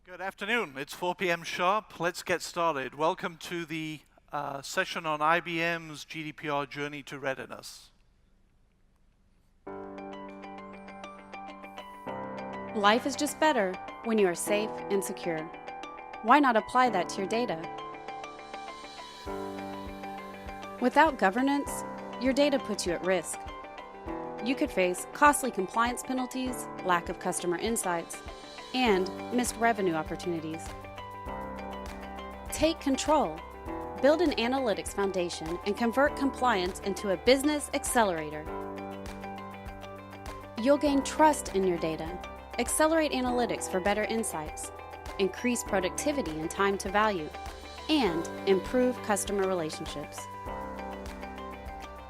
Good afternoon. It's 4 p.m. sharp. Let's get started. Welcome to the session on IBM's GDPR journey to readiness. Life is just better when you are safe and secure. Why not apply that to your data? Without governance, your data puts you at risk. You could face costly compliance penalties, lack of customer insights, and missed revenue opportunities. Take control. Build an analytics foundation and convert compliance into a business accelerator. You'll gain trust in your data, accelerate analytics for better insights, increase productivity and time to value, and improve customer relationships.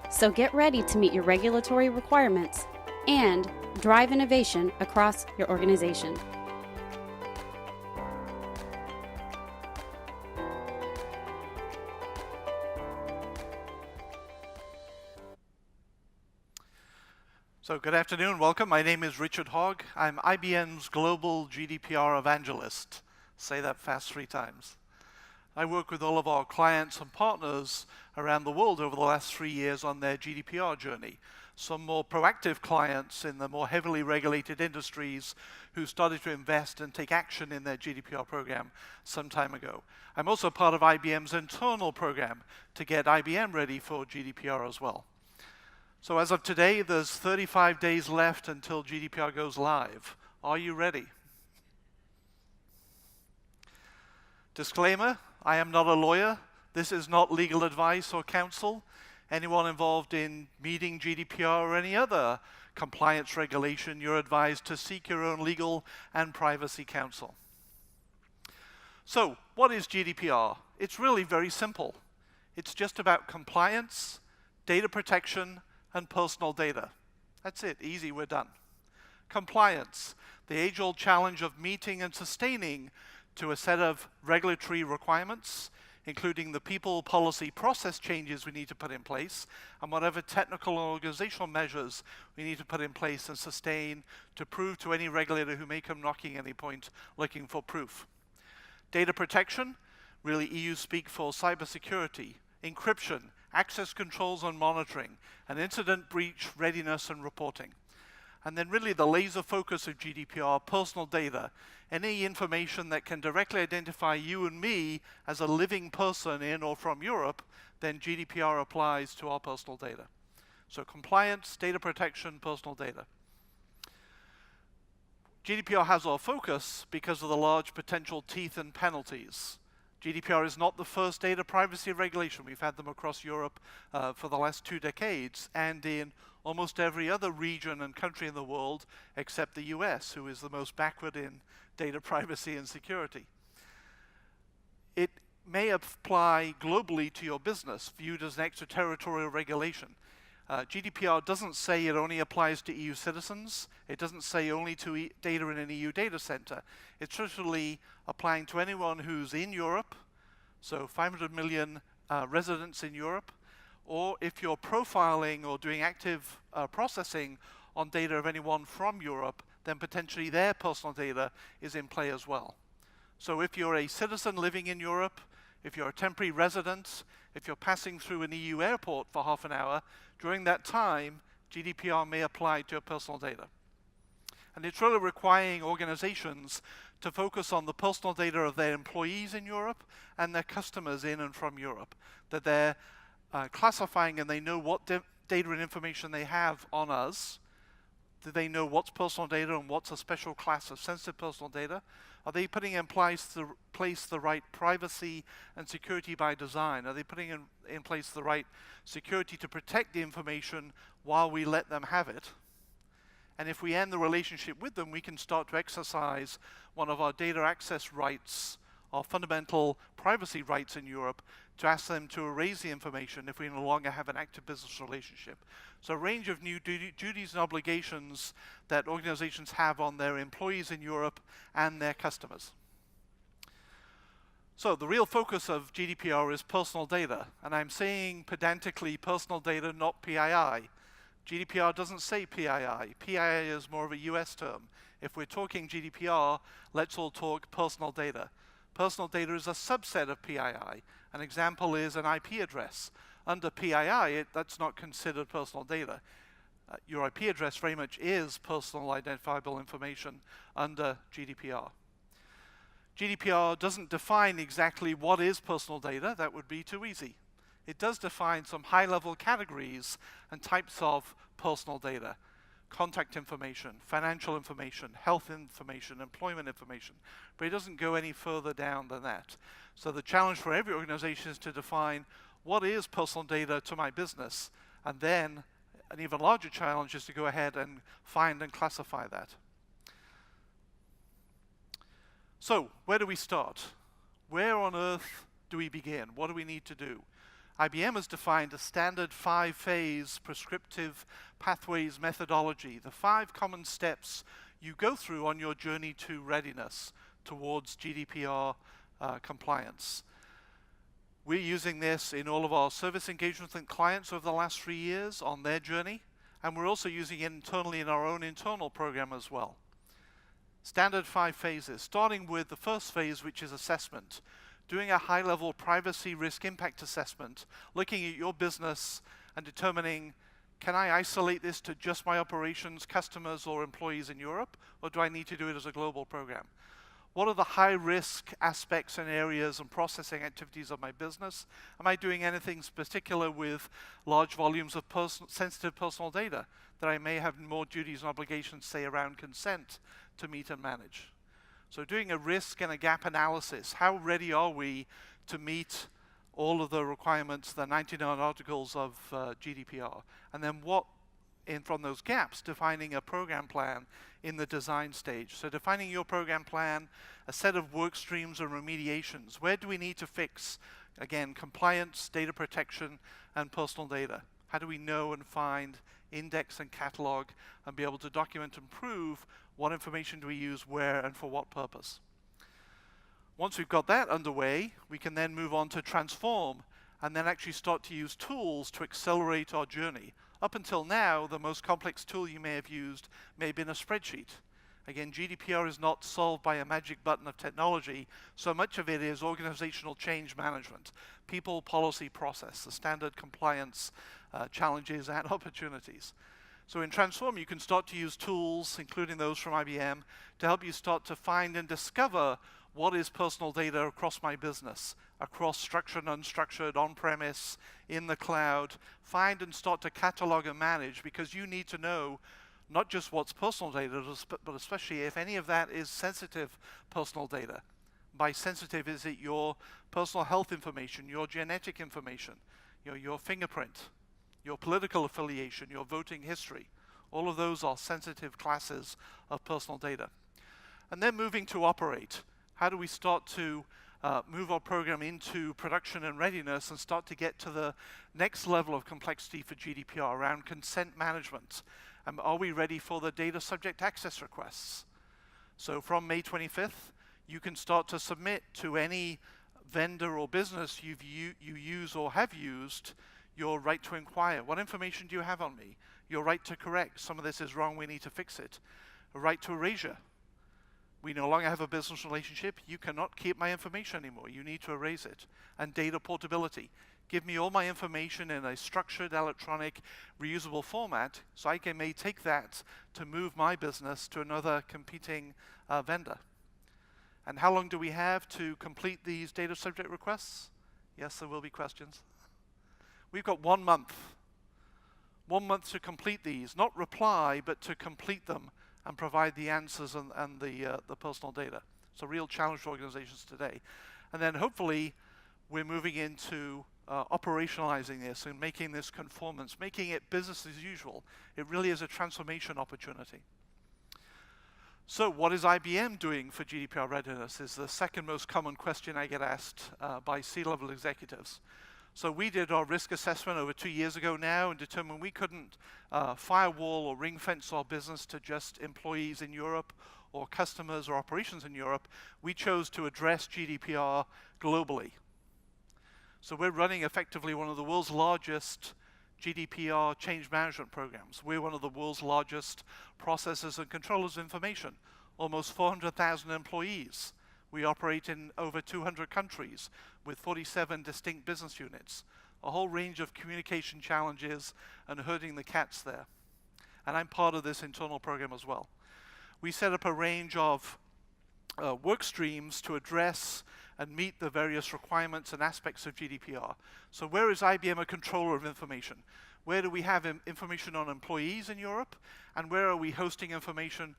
So get ready to meet your regulatory requirements and drive innovation across your organization. So good afternoon, welcome. My name is Richard Hogg. I'm IBM's Global GDPR Evangelist. Say that fast 3 times. I work with all of our clients and partners around the world over the last 3 years on their GDPR journey. Some more proactive clients in the more heavily regulated industries who started to invest and take action in their GDPR program some time ago. I'm also part of IBM's internal program to get IBM ready for GDPR as well. So as of today, there's 35 days left until GDPR goes live. Are you ready? Disclaimer, I am not a lawyer. This is not legal advice or counsel. Anyone involved in meeting GDPR or any other compliance regulation, you're advised to seek your own legal and privacy counsel. So, what is GDPR? It's really very simple. It's just about compliance, data protection, and personal data. That's it, easy, we're done. Compliance, the age-old challenge of meeting and sustaining to a set of regulatory requirements, including the people, policy, process changes we need to put in place, and whatever technical or organizational measures we need to put in place and sustain to prove to any regulator who may come knocking at any point looking for proof. Data protection, really EU speak for cybersecurity, encryption, access controls and monitoring, and incident breach readiness and reporting. And then really the laser focus of GDPR, personal data, any information that can directly identify you and me as a living person in or from Europe, then GDPR applies to our personal data. So compliance, data protection, personal data. GDPR has our focus because of the large potential teeth and penalties. GDPR is not the first data privacy regulation. We've had them across Europe for the last 2 decades and in almost every other region and country in the world except the US, who is the most backward in data privacy and security. It may apply globally to your business, viewed as an extraterritorial regulation. GDPR doesn't say it only applies to EU citizens. It doesn't say only to data in an EU data center. It's literally applying to anyone who's in Europe, so 500 million residents in Europe, or if you're profiling or doing active processing on data of anyone from Europe, then potentially their personal data is in play as well. So if you're a citizen living in Europe, if you're a temporary resident, if you're passing through an EU airport for half an hour, during that time, GDPR may apply to your personal data. And it's really requiring organizations to focus on the personal data of their employees in Europe and their customers in and from Europe, that they're classifying and they know what data and information they have on us. Do they know what's personal data and what's a special class of sensitive personal data? Are they putting in place the right privacy and security by design? Are they putting in place the right security to protect the information while we let them have it? And if we end the relationship with them, we can start to exercise one of our data access rights, our fundamental privacy rights in Europe, to ask them to erase the information if we no longer have an active business relationship. So a range of new duties and obligations that organizations have on their employees in Europe and their customers. So the real focus of GDPR is personal data, and I'm saying pedantically personal data, not PII. GDPR doesn't say PII. PII is more of a US term. If we're talking GDPR, let's all talk personal data. Personal data is a subset of PII. An example is an IP address. Under PII, that's not considered personal data. Your IP address very much is personal identifiable information under GDPR. GDPR doesn't define exactly what is personal data. That would be too easy. It does define some high-level categories and types of personal data: contact information, financial information, health information, employment information. But it doesn't go any further down than that. So the challenge for every organization is to define what is personal data to my business, and then an even larger challenge is to go ahead and find and classify that. So, where do we start? Where on earth do we begin? What do we need to do? IBM has defined a standard 5-phase prescriptive pathways methodology, the 5 common steps you go through on your journey to readiness towards GDPR compliance. We're using this in all of our service engagements with clients over the last 3 years on their journey, and we're also using it internally in our own internal program as well. Standard 5 phases, starting with the first phase, which is assessment. Doing a high-level privacy risk impact assessment, looking at your business and determining, can I isolate this to just my operations, customers, or employees in Europe, or do I need to do it as a global program? What are the high-risk aspects and areas and processing activities of my business? Am I doing anything particular with large volumes of sensitive personal data that I may have more duties and obligations, say, around consent to meet and manage? So doing a risk and a gap analysis. How ready are we to meet all of the requirements, the 99 articles of GDPR? And then from those gaps, defining a program plan in the design stage. So defining your program plan, a set of work streams and remediations. Where do we need to fix? Again, compliance, data protection, and personal data. How do we know and find, index and catalog, and be able to document and prove what information do we use where and for what purpose? Once we've got that underway, we can then move on to transform and then actually start to use tools to accelerate our journey. Up until now, the most complex tool you may have used may have been a spreadsheet. Again, GDPR is not solved by a magic button of technology. So much of it is organizational change management, people, policy, process, the standard compliance challenges and opportunities. So in Transform, you can start to use tools, including those from IBM, to help you start to find and discover what is personal data across my business, across structured and unstructured, on-premise, in the cloud. Find and start to catalog and manage, because you need to know not just what's personal data, but especially if any of that is sensitive personal data. By sensitive, is it your personal health information, your genetic information, your fingerprint, your political affiliation, your voting history? All of those are sensitive classes of personal data. And then moving to operate. How do we start to move our program into production and readiness and start to get to the next level of complexity for GDPR around consent management? Are we ready for the data subject access requests? So from May 25th, you can start to submit to any vendor or business you use or have used your right to inquire. What information do you have on me? Your right to correct. Some of this is wrong, we need to fix it. A right to erasure. We no longer have a business relationship. You cannot keep my information anymore. You need to erase it. And data portability. Give me all my information in a structured, electronic, reusable format, so I may take that to move my business to another competing vendor. And how long do we have to complete these data subject requests? Yes, there will be questions. We've got 1 month. 1 month to complete these, not reply, but to complete them and provide the answers and the personal data. It's a real challenge for organizations today. And then hopefully we're moving into operationalizing this and making this conformance, making it business as usual. It really is a transformation opportunity. So what is IBM doing for GDPR readiness is the second most common question I get asked by C-level executives. So we did our risk assessment over 2 years ago now and determined we couldn't firewall or ring fence our business to just employees in Europe or customers or operations in Europe. We chose to address GDPR globally. So we're running effectively one of the world's largest GDPR change management programs. We're one of the world's largest processors and controllers of information, almost 400,000 employees. We operate in over 200 countries with 47 distinct business units, a whole range of communication challenges and herding the cats there. And I'm part of this internal program as well. We set up a range of work streams to address and meet the various requirements and aspects of GDPR. So where is IBM a controller of information? Where do we have information on employees in Europe? And where are we hosting information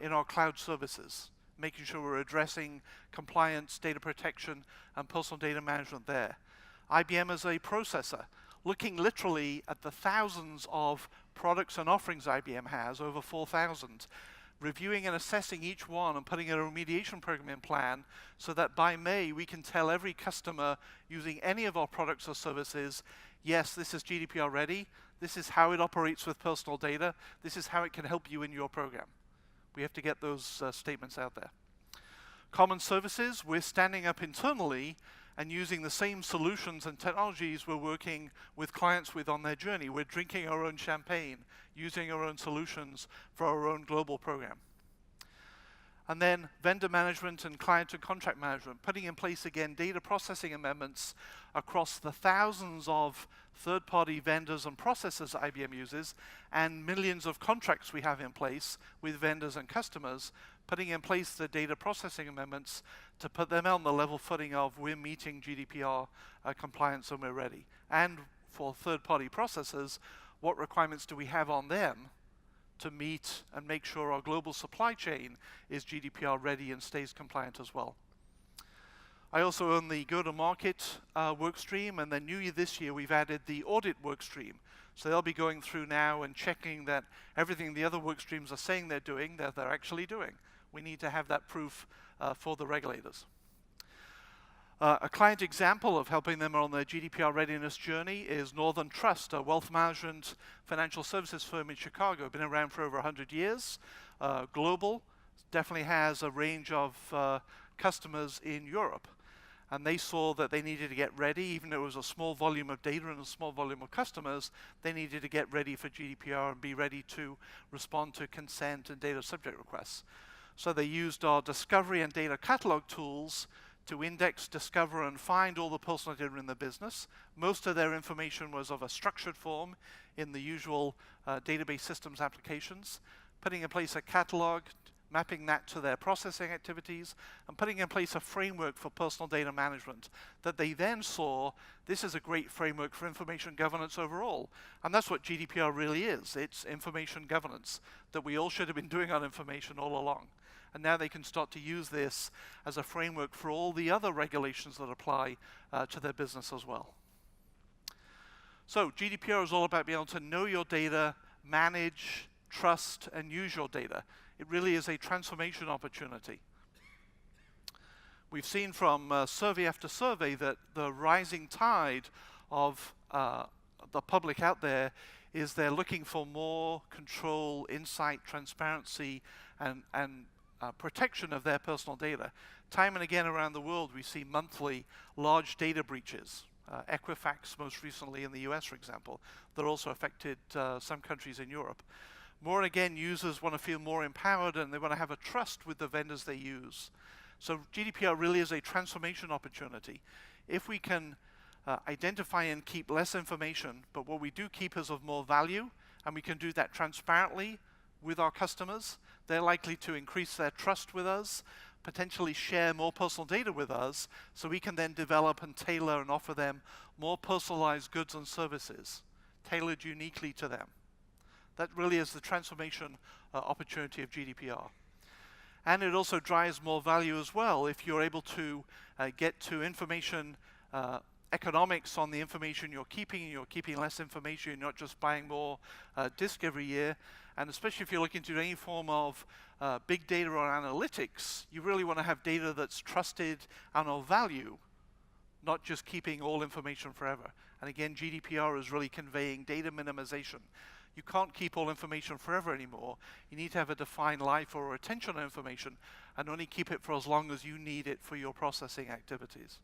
in our cloud services? Making sure we're addressing compliance, data protection, and personal data management there. IBM as a processor, looking literally at the thousands of products and offerings IBM has, over 4,000, reviewing and assessing each one and putting a remediation program in plan so that by May we can tell every customer using any of our products or services, yes, this is GDPR ready, this is how it operates with personal data, this is how it can help you in your program. We have to get those statements out there. Common services, we're standing up internally and using the same solutions and technologies we're working with clients with on their journey. We're drinking our own champagne, using our own solutions for our own global program. And then vendor management and client and contract management, putting in place again data processing amendments across the thousands of third-party vendors and processors that IBM uses and millions of contracts we have in place with vendors and customers, putting in place the data processing amendments to put them on the level footing of we're meeting GDPR compliance and we're ready. And for third-party processors, what requirements do we have on them to meet and make sure our global supply chain is GDPR ready and stays compliant as well. I also own the go-to-market work stream, and then new this year we've added the audit work stream. So they'll be going through now and checking that everything the other work streams are saying they're doing, that they're actually doing. We need to have that proof for the regulators. A client example of helping them on their GDPR readiness journey is Northern Trust, a wealth management financial services firm in Chicago. Been around for over 100 years, global, definitely has a range of customers in Europe. And they saw that they needed to get ready, even though it was a small volume of data and a small volume of customers, they needed to get ready for GDPR and be ready to respond to consent and data subject requests. So they used our discovery and data catalog tools to index, discover, and find all the personal data in the business. Most of their information was of a structured form in the usual database systems applications, putting in place a catalog, mapping that to their processing activities, and putting in place a framework for personal data management that they then saw this is a great framework for information governance overall. And that's what GDPR really is. It's information governance that we all should have been doing on information all along. And now they can start to use this as a framework for all the other regulations that apply to their business as well. So GDPR is all about being able to know your data, manage, trust, and use your data. It really is a transformation opportunity. We've seen from survey after survey that the rising tide of the public out there is they're looking for more control, insight, transparency, and protection of their personal data. Time and again around the world, we see monthly large data breaches. Equifax, most recently in the US, for example, that also affected some countries in Europe. More and again, users want to feel more empowered and they want to have a trust with the vendors they use. So GDPR really is a transformation opportunity. If we can identify and keep less information, but what we do keep is of more value, and we can do that transparently with our customers, they're likely to increase their trust with us, potentially share more personal data with us, so we can then develop and tailor and offer them more personalized goods and services, tailored uniquely to them. That really is the transformation opportunity of GDPR. And it also drives more value as well if you're able to get to information economics on the information you're keeping less information, you're not just buying more disk every year. And especially if you're looking to do any form of big data or analytics, you really want to have data that's trusted and of value, not just keeping all information forever. And again, GDPR is really conveying data minimization. You can't keep all information forever anymore. You need to have a defined life or retention of information and only keep it for as long as you need it for your processing activities.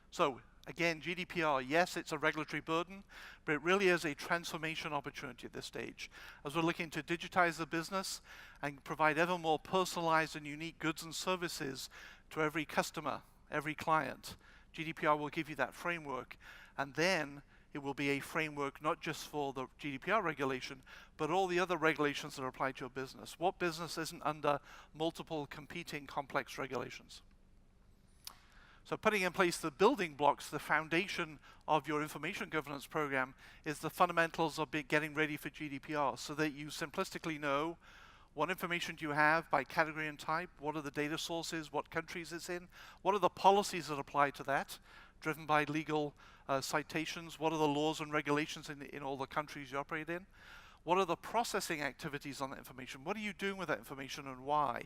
So again, GDPR, yes, it's a regulatory burden, but it really is a transformation opportunity at this stage. As we're looking to digitize the business and provide ever more personalized and unique goods and services to every customer, every client, GDPR will give you that framework. And then it will be a framework not just for the GDPR regulation, but all the other regulations that are applied to your business. What business isn't under multiple competing complex regulations? So putting in place the building blocks, the foundation of your information governance program is the fundamentals of getting ready for GDPR, so that you simplistically know what information do you have by category and type, what are the data sources, what countries it's in, what are the policies that apply to that, driven by legal citations, what are the laws and regulations in all the countries you operate in, what are the processing activities on that information, what are you doing with that information and why,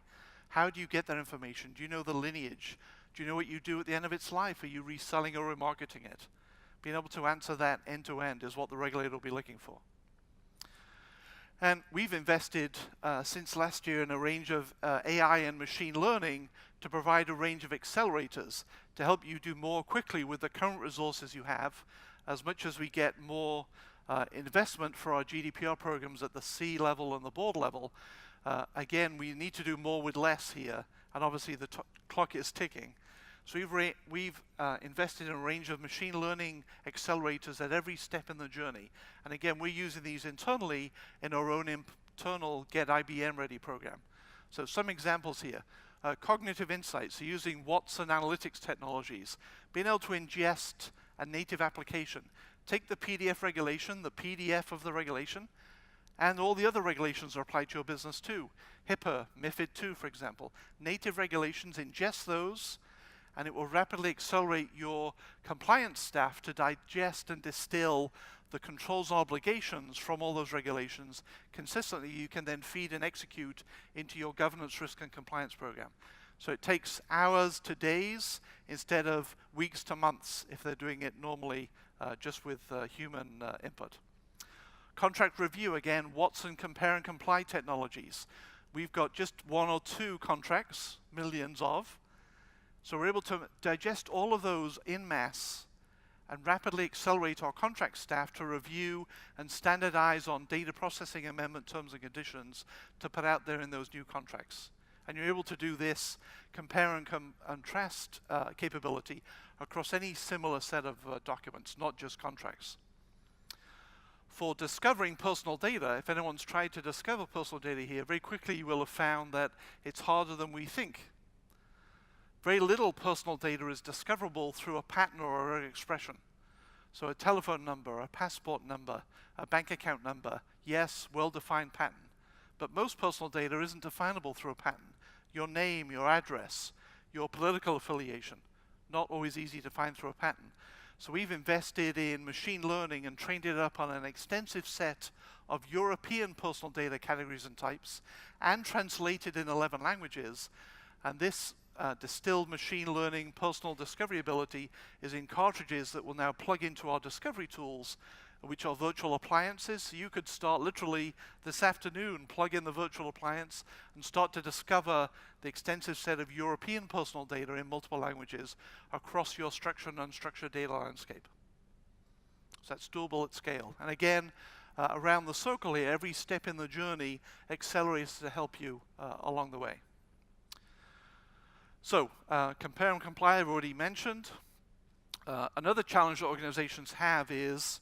how do you get that information, do you know the lineage, do you know what you do at the end of its life? Are you reselling or remarketing it? Being able to answer that end to end is what the regulator will be looking for. And we've invested since last year in a range of AI and machine learning to provide a range of accelerators to help you do more quickly with the current resources you have, as much as we get more investment for our GDPR programs at the C level and the board level. Again, we need to do more with less here, and obviously the clock is ticking. So we've invested in a range of machine learning accelerators at every step in the journey. And again, we're using these internally in our own internal Get IBM Ready program. So some examples here. Cognitive insights, so using Watson analytics technologies, being able to ingest a native application. Take the PDF regulation, the PDF of the regulation, and all the other regulations are applied to your business too. HIPAA, MiFID II, for example. Native regulations, ingest those, and it will rapidly accelerate your compliance staff to digest and distill the controls and obligations from all those regulations consistently. You can then feed and execute into your governance, risk, and compliance program. So it takes hours to days instead of weeks to months if they're doing it normally just with human input. Contract review, again, Watson compare and comply technologies. We've got just one or two contracts, millions of. So we're able to digest all of those in mass and rapidly accelerate our contract staff to review and standardize on data processing amendment terms and conditions to put out there in those new contracts. And you're able to do this compare and contrast capability across any similar set of documents, not just contracts. For discovering personal data, if anyone's tried to discover personal data here, very quickly you will have found that it's harder than we think. Very little personal data is discoverable through a pattern or an expression. So a telephone number, a passport number, a bank account number, yes, well-defined pattern. But most personal data isn't definable through a pattern. Your name, your address, your political affiliation, not always easy to find through a pattern. So we've invested in machine learning and trained it up on an extensive set of European personal data categories and types and translated in 11 languages. And this distilled machine learning personal discovery ability is in cartridges that will now plug into our discovery tools, which are virtual appliances. So you could start literally this afternoon, plug in the virtual appliance and start to discover the extensive set of European personal data in multiple languages across your structured and unstructured data landscape. So that's doable at scale. And again, around the circle here, every step in the journey accelerates to help you along the way. So, compare and comply, I've already mentioned. Another challenge that organizations have is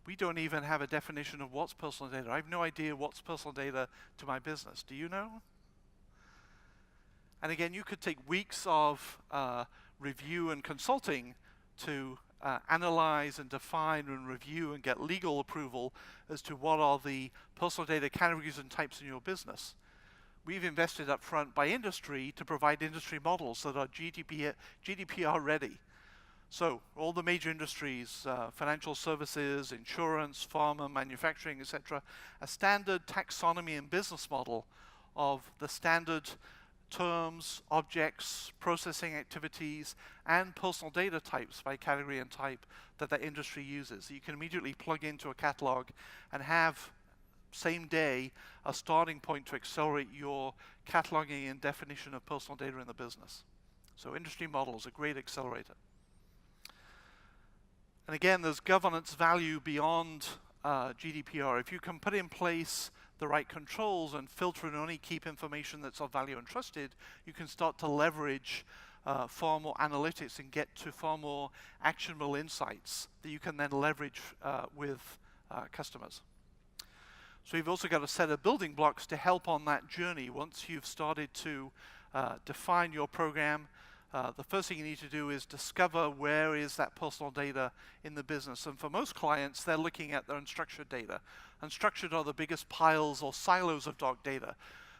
we don't even have a definition of what's personal data. I have no idea what's personal data to my business. Do you know? And again, you could take weeks of review and consulting to analyze and define and review and get legal approval as to what are the personal data categories and types in your business. We've invested up front by industry to provide industry models that are GDPR ready. So all the major industries, financial services, insurance, pharma, manufacturing, etc., a standard taxonomy and business model of the standard terms, objects, processing activities, and personal data types by category and type that that industry uses. You can immediately plug into a catalog and have same day a starting point to accelerate your cataloging and definition of personal data in the business. So industry model is a great accelerator. And again, there's governance value beyond GDPR. If you can put in place the right controls and filter and only keep information that's of value and trusted, you can start to leverage far more analytics and get to far more actionable insights that you can then leverage with customers. So you've also got a set of building blocks to help on that journey. Once you've started to define your program, the first thing you need to do is discover where is that personal data in the business. And for most clients, they're looking at their unstructured data. Unstructured are the biggest piles or silos of dark data.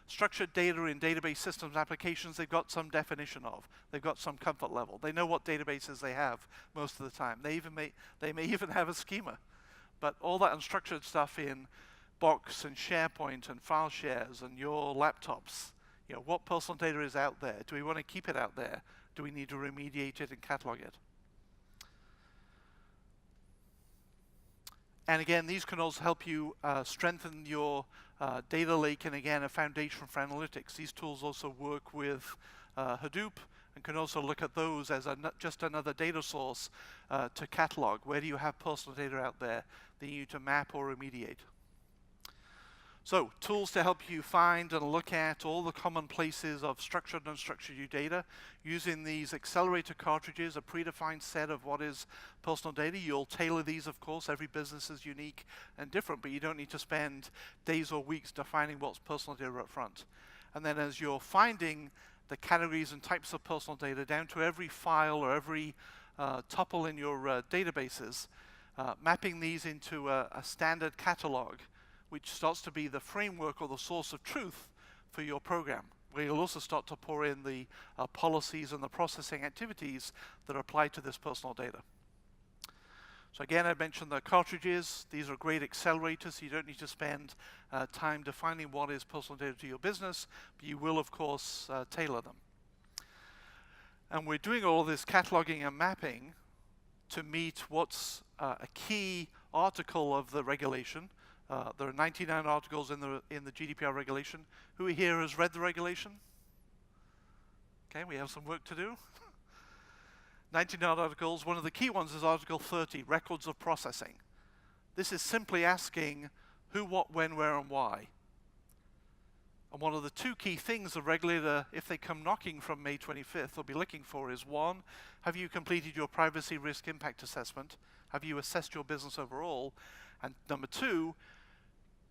Structured data in database systems applications, they've got some definition of. They've got some comfort level. They know what databases they have most of the time. They may even have a schema. But all that unstructured stuff in Box and SharePoint and file shares and your laptops, you know, what personal data is out there? Do we want to keep it out there? Do we need to remediate it and catalog it? And again, these can also help you strengthen your data lake and again, a foundation for analytics. These tools also work with Hadoop and can also look at those as just another data source to catalog. Where do you have personal data out there that you need to map or remediate? So, tools to help you find and look at all the common places of structured and unstructured data. Using these accelerator cartridges, a predefined set of what is personal data. You'll tailor these, of course. Every business is unique and different, but you don't need to spend days or weeks defining what's personal data up front. And then as you're finding the categories and types of personal data down to every file or every tuple in your databases, mapping these into a standard catalog, which starts to be the framework or the source of truth for your program, where you'll also start to pour in the policies and the processing activities that apply to this personal data. So again, I mentioned the cartridges. These are great accelerators, so you don't need to spend time defining what is personal data to your business, but you will, of course, tailor them. And we're doing all this cataloging and mapping to meet what's a key article of the regulation. There are 99 articles in the GDPR regulation. Who here has read the regulation? Okay, we have some work to do. 99 articles. One of the key ones is Article 30, records of processing. This is simply asking who, what, when, where, and why. And one of the two key things the regulator, if they come knocking from May 25th, will be looking for is, one, have you completed your privacy risk impact assessment? Have you assessed your business overall? And number two,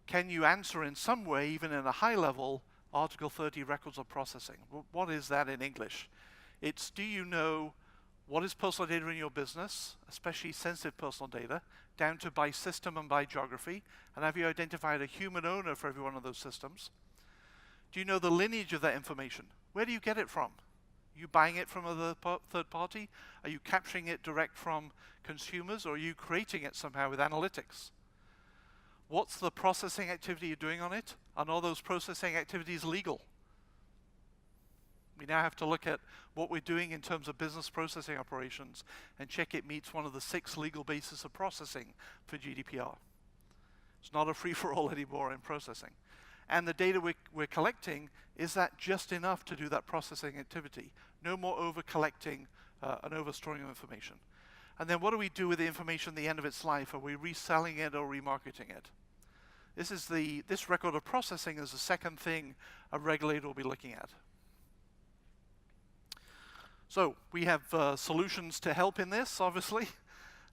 can you answer in some way, even in a high level, Article 30 records of processing? What is that in English? It's, do you know what is personal data in your business, especially sensitive personal data, down to by system and by geography? And have you identified a human owner for every one of those systems? Do you know the lineage of that information? Where do you get it from? Are you buying it from a third party? Are you capturing it direct from consumers, or are you creating it somehow with analytics? What's the processing activity you're doing on it? And are those processing activities legal? We now have to look at what we're doing in terms of business processing operations and check it meets one of the 6 legal bases of processing for GDPR. It's not a free-for-all anymore in processing. And the data we're collecting, is that just enough to do that processing activity? No more over-collecting and over-storing of information. And then what do we do with the information at the end of its life? Are we reselling it or remarketing it? This record of processing is the second thing a regulator will be looking at. So we have solutions to help in this, obviously.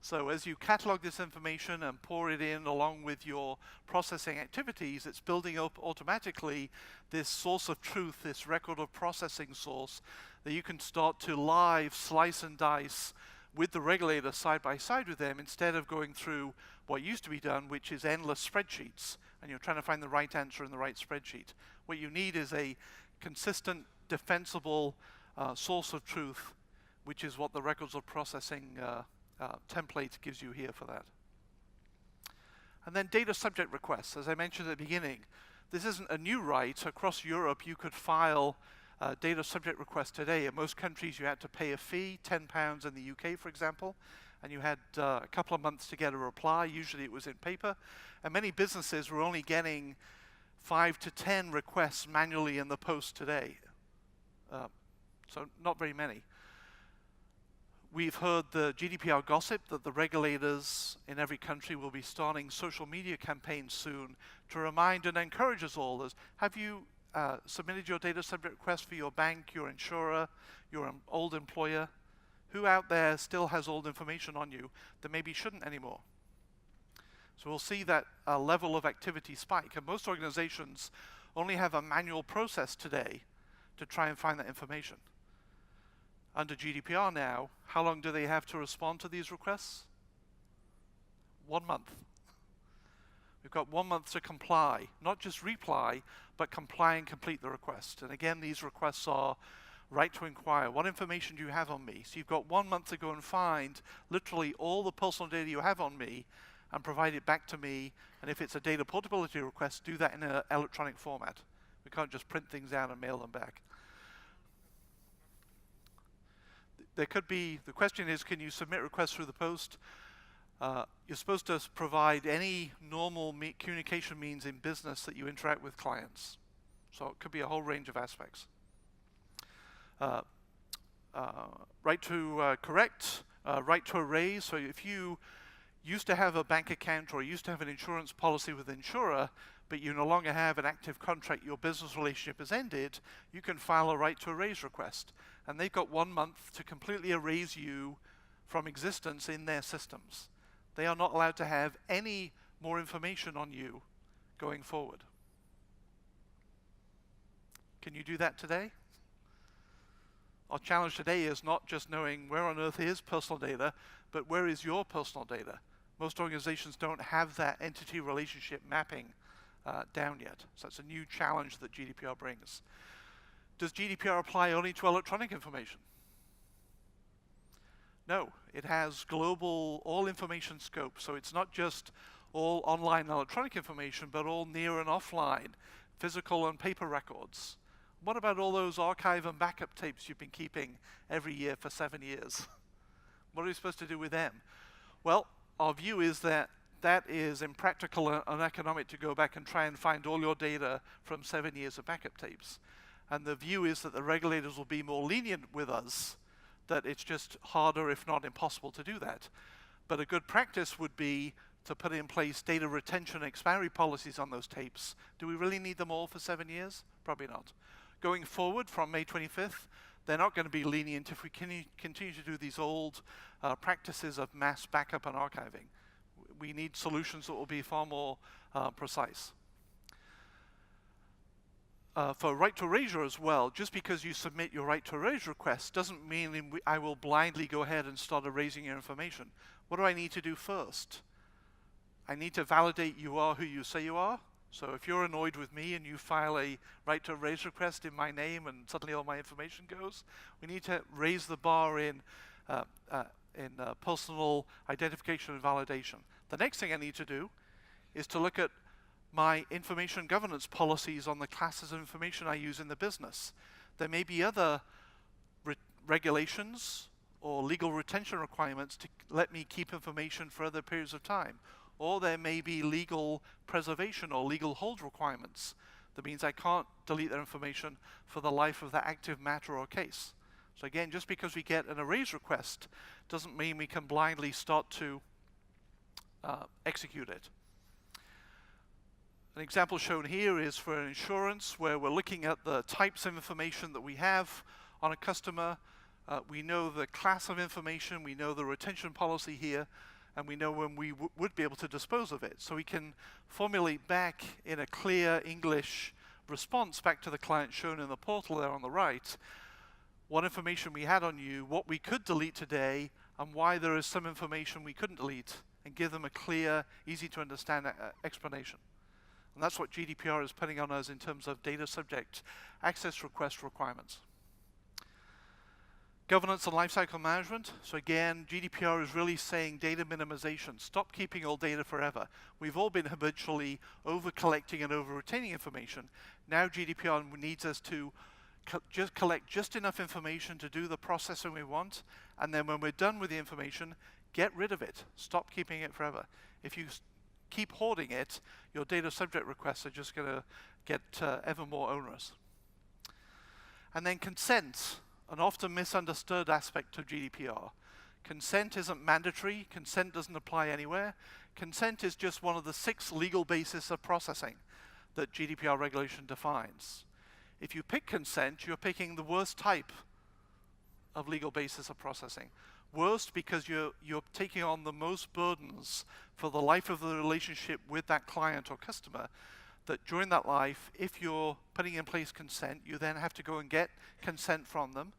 So as you catalog this information and pour it in along with your processing activities, it's building up automatically this source of truth, this record of processing source that you can start to live slice and dice with the regulator side by side with them, instead of going through what used to be done, which is endless spreadsheets, and you're trying to find the right answer in the right spreadsheet. What you need is a consistent, defensible source of truth, which is what the records of processing template gives you here for that. And then data subject requests. As I mentioned at the beginning, this isn't a new right. Across Europe, you could file data subject requests today. In most countries, you had to pay a fee, £10 in the UK, for example, and you had a couple of months to get a reply. Usually it was in paper. And many businesses were only getting 5 to 10 requests manually in the post today. So not very many. We've heard the GDPR gossip that the regulators in every country will be starting social media campaigns soon to remind and encourage us all as, have you submitted your data subject request for your bank, your insurer, your old employer? Who out there still has old information on you that maybe shouldn't anymore? So we'll see that level of activity spike. And most organizations only have a manual process today to try and find that information. Under GDPR now, how long do they have to respond to these requests? 1 month. We've got 1 month to comply, not just reply, but comply and complete the request. And again, these requests are right to inquire. What information do you have on me? So you've got 1 month to go and find literally all the personal data you have on me and provide it back to me. And if it's a data portability request, do that in an electronic format. We can't just print things out and mail them back. There could be, the question is, can you submit requests through the post? You're supposed to provide any normal communication means in business that you interact with clients. So it could be a whole range of aspects. Right to correct, right to erase. So if you used to have a bank account or used to have an insurance policy with an insurer, but you no longer have an active contract, your business relationship has ended, you can file a right to erase request. And they've got 1 month to completely erase you from existence in their systems. They are not allowed to have any more information on you going forward. Can you do that today? Our challenge today is not just knowing where on earth is personal data, but where is your personal data? Most organizations don't have that entity relationship mapping down yet. So that's a new challenge that GDPR brings. Does GDPR apply only to electronic information? No, it has global all information scope. So it's not just all online electronic information, but all near and offline, physical and paper records. What about all those archive and backup tapes you've been keeping every year for 7 years? What are we supposed to do with them? Well, our view is that that is impractical and uneconomic to go back and try and find all your data from 7 years of backup tapes. And the view is that the regulators will be more lenient with us, that it's just harder, if not impossible, to do that. But a good practice would be to put in place data retention expiry policies on those tapes. Do we really need them all for 7 years? Probably not. Going forward from May 25th, they're not going to be lenient if we continue to do these old practices of mass backup and archiving. We need solutions that will be far more precise. For right to erasure as well, just because you submit your right to erase request doesn't mean I will blindly go ahead and start erasing your information. What do I need to do first? I need to validate you are who you say you are. So if you're annoyed with me and you file a right to erase request in my name and suddenly all my information goes, we need to raise the bar in personal identification and validation. The next thing I need to do is to look at my information governance policies on the classes of information I use in the business. There may be other regulations or legal retention requirements to let me keep information for other periods of time. Or there may be legal preservation or legal hold requirements. That means I can't delete that information for the life of that active matter or case. So again, just because we get an erase request doesn't mean we can blindly start to execute it. An example shown here is for an insurance where we're looking at the types of information that we have on a customer. We know the class of information, we know the retention policy here, and we know when we would be able to dispose of it. So we can formulate back in a clear English response back to the client shown in the portal there on the right, what information we had on you, what we could delete today, and why there is some information we couldn't delete, and give them a clear, easy to understand explanation. And that's what GDPR is putting on us in terms of data subject access request requirements. Governance and lifecycle management. So again, GDPR is really saying data minimization. Stop keeping all data forever. We've all been habitually over-collecting and over-retaining information. Now GDPR needs us to just collect just enough information to do the processing we want, and then when we're done with the information, get rid of it. Stop keeping it forever. If you keep hoarding it, your data subject requests are just going to get ever more onerous. And then consent, an often misunderstood aspect of GDPR. Consent isn't mandatory. Consent doesn't apply anywhere. Consent is just one of the 6 legal bases of processing that GDPR regulation defines. If you pick consent, you're picking the worst type of legal basis of processing. Worst because you're taking on the most burdens for the life of the relationship with that client or customer, that during that life, if you're putting in place consent, you then have to go and get consent from them.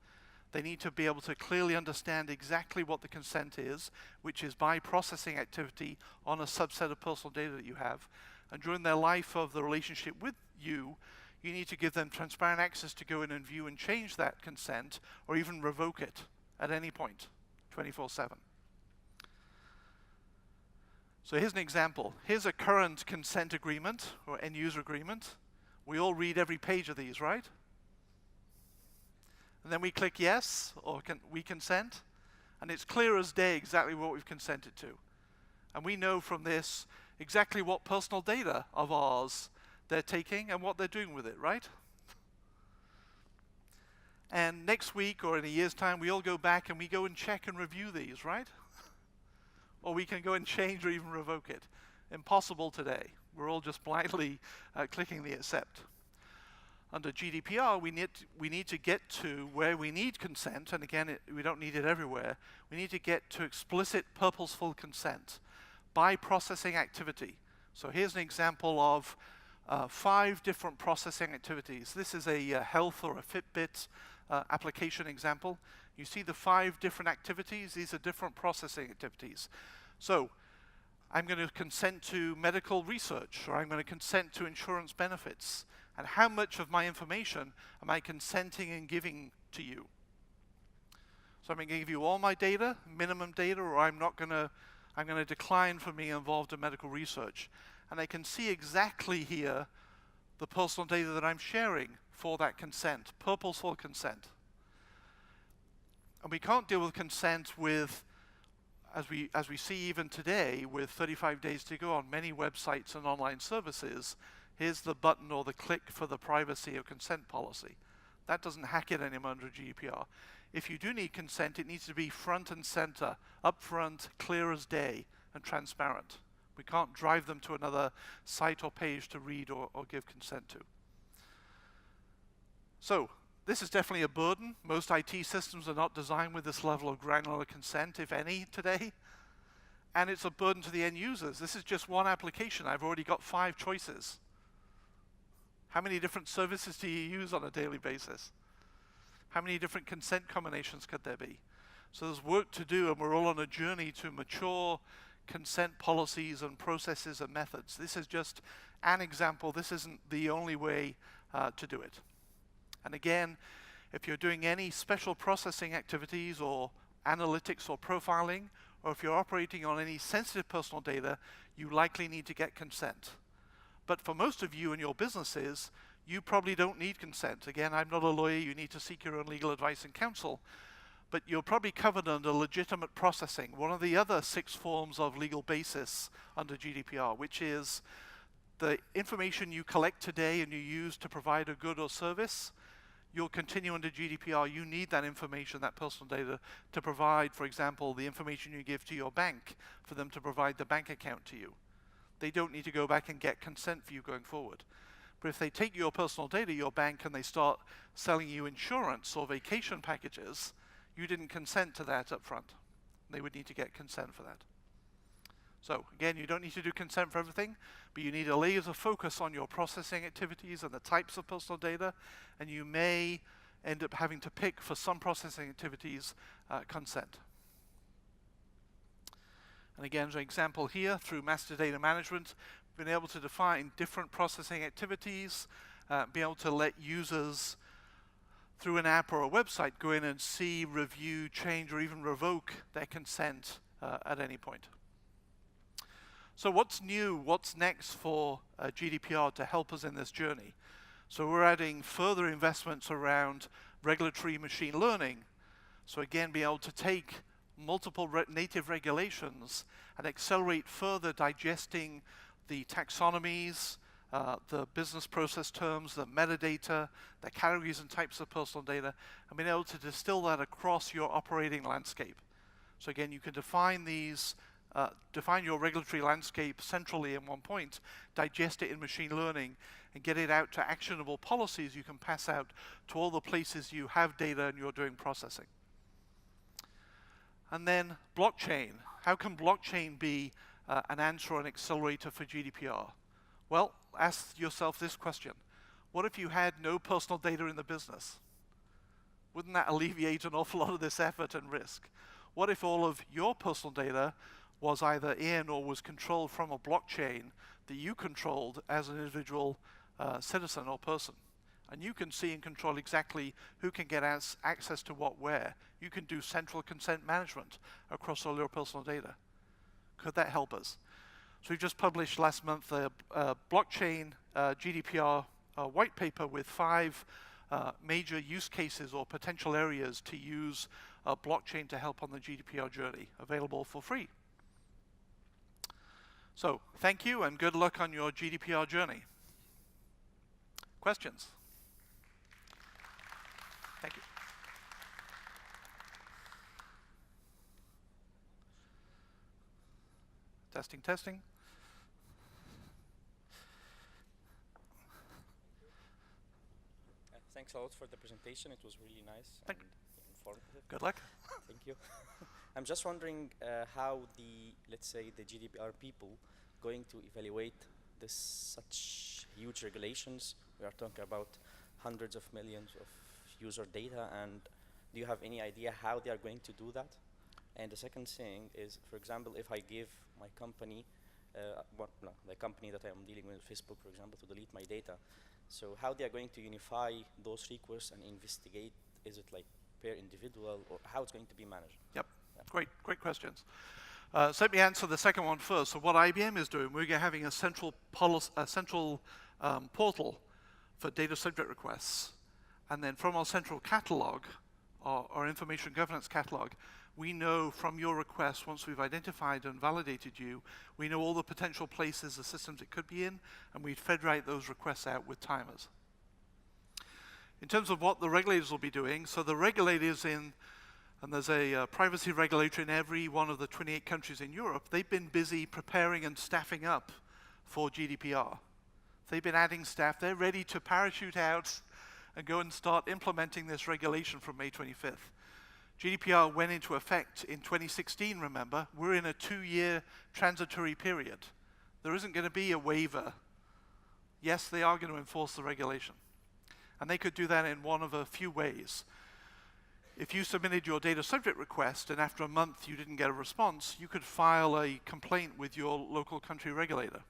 They need to be able to clearly understand exactly what the consent is, which is by processing activity on a subset of personal data that you have. And during their life of the relationship with you, you need to give them transparent access to go in and view and change that consent, or even revoke it at any point, 24/7. So here's an example. Here's a current consent agreement, or end user agreement. We all read every page of these, right? And then we click yes, or we consent, and it's clear as day exactly what we've consented to. And we know from this exactly what personal data of ours they're taking and what they're doing with it, right? And next week or in a year's time, we all go back and we go and check and review these, right? Or we can go and change or even revoke it. Impossible today. We're all just blindly clicking the accept. Under GDPR, we need to get to where we need consent, and again, we don't need it everywhere. We need to get to explicit purposeful consent by processing activity. So here's an example of 5 different processing activities. This is a health or a Fitbit application example. You see the 5 different activities. These are different processing activities. So I'm going to consent to medical research, or I'm going to consent to insurance benefits. And how much of my information am I consenting and giving to you? So I'm going to give you all my data, minimum data, or I'm going to decline from being involved in medical research. And I can see exactly here the personal data that I'm sharing for that consent, purposeful consent. And we can't deal with consent with, as we see even today, with 35 days to go on many websites and online services. Here's the button or the click for the privacy or consent policy. That doesn't hack it anymore under GDPR. If you do need consent, it needs to be front and center, upfront, clear as day, and transparent. We can't drive them to another site or page to read or give consent to. So this is definitely a burden. Most IT systems are not designed with this level of granular consent, if any, today. And it's a burden to the end users. This is just one application. I've already got 5 choices. How many different services do you use on a daily basis? How many different consent combinations could there be? So there's work to do, and we're all on a journey to mature consent policies and processes and methods. This is just an example. This isn't the only way to do it. And again, if you're doing any special processing activities or analytics or profiling, or if you're operating on any sensitive personal data, you likely need to get consent. But for most of you and your businesses, you probably don't need consent. Again, I'm not a lawyer. You need to seek your own legal advice and counsel. But you're probably covered under legitimate processing, one of the other 6 forms of legal basis under GDPR, which is the information you collect today and you use to provide a good or service. You'll continue under GDPR. You need that information, that personal data, to provide, for example, the information you give to your bank for them to provide the bank account to you. They don't need to go back and get consent for you going forward. But if they take your personal data, your bank, and they start selling you insurance or vacation packages, you didn't consent to that up front. They would need to get consent for that. So again, you don't need to do consent for everything, but you need a laser focus on your processing activities and the types of personal data, and you may end up having to pick for some processing activities consent. And again, as an example here, through master data management, we've been able to define different processing activities, be able to let users through an app or a website go in and see, review, change, or even revoke their consent at any point. So what's new? What's next for GDPR to help us in this journey? So we're adding further investments around regulatory machine learning. So again, be able to take multiple native regulations and accelerate further digesting the taxonomies, the business process terms, the metadata, the categories and types of personal data, and being able to distill that across your operating landscape. So again, you can define these, define your regulatory landscape centrally in one point, digest it in machine learning, and get it out to actionable policies you can pass out to all the places you have data and you're doing processing. And then blockchain. How can blockchain be an answer or an accelerator for GDPR? Well, ask yourself this question. What if you had no personal data in the business? Wouldn't that alleviate an awful lot of this effort and risk? What if all of your personal data was either in or was controlled from a blockchain that you controlled as an individual citizen or person? And you can see and control exactly who can get access to what where. You can do central consent management across all your personal data. Could that help us? So we just published last month a blockchain GDPR white paper with 5 major use cases or potential areas to use blockchain to help on the GDPR journey, available for free. So thank you and good luck on your GDPR journey. Questions? Thank you. Testing, testing. Thanks a lot for the presentation. It was really nice and informative. Good luck. Thank you. I'm just wondering how let's say the GDPR people going to evaluate such huge regulations. We are talking about hundreds of millions of user data, and do you have any idea how they are going to do that? And the second thing is, for example, if I give my company, the company that I'm dealing with, Facebook, for example, to delete my data, so how they are going to unify those requests and investigate? Is it like per individual, or how it's going to be managed? Yep, yeah. Great questions. So let me answer the second one first. So what IBM is doing, we're having a central portal for data subject requests. And then from our central catalog, our information governance catalog, we know from your request, once we've identified and validated you, we know all the potential places, the systems it could be in, and we federate those requests out with timers. In terms of what the regulators will be doing, so the regulators and there's a privacy regulator in every one of the 28 countries in Europe, they've been busy preparing and staffing up for GDPR. They've been adding staff, they're ready to parachute out and go and start implementing this regulation from May 25th. GDPR went into effect in 2016, remember. We're in a 2-year transitory period. There isn't going to be a waiver. Yes, they are going to enforce the regulation. And they could do that in one of a few ways. If you submitted your data subject request and after a month you didn't get a response, you could file a complaint with your local country regulator.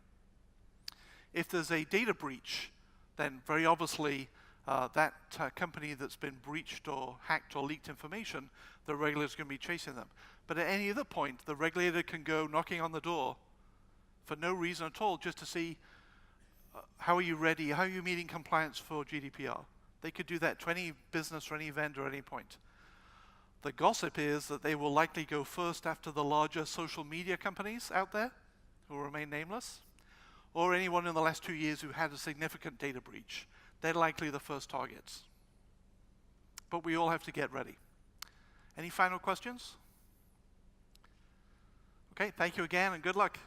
If there's a data breach, then very obviously that company that's been breached or hacked or leaked information, the regulator's going to be chasing them. But at any other point, the regulator can go knocking on the door for no reason at all, just to see how are you ready, how are you meeting compliance for GDPR. They could do that to any business or any vendor at any point. The gossip is that they will likely go first after the larger social media companies out there, who will remain nameless, or anyone in the last 2 years who had a significant data breach. They're likely the first targets. But we all have to get ready. Any final questions? Okay, thank you again and good luck.